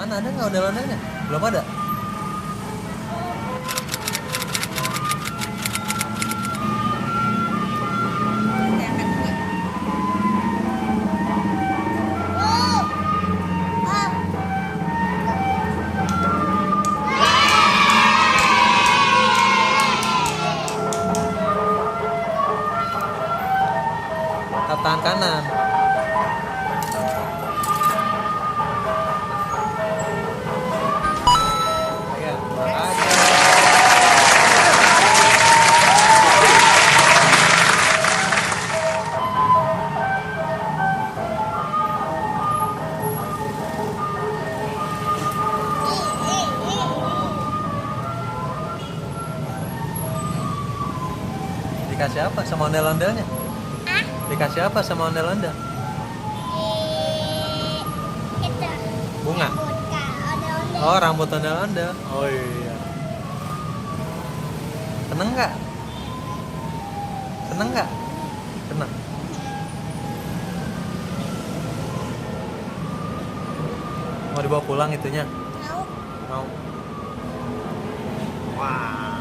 Mana ada nggak ondel-ondelnya? Belum ada. Tangan kanan. Ya, dikasih apa sama ondel-ondelnya? Dikasih apa sama ondel-ondel? Itu Bunga? ondel-ondel. Oh, rambut ondel-ondel. Oh iya. Seneng nggak? Seneng nggak? Seneng. Mau dibawa pulang itunya? Tahu? Mau. Wah.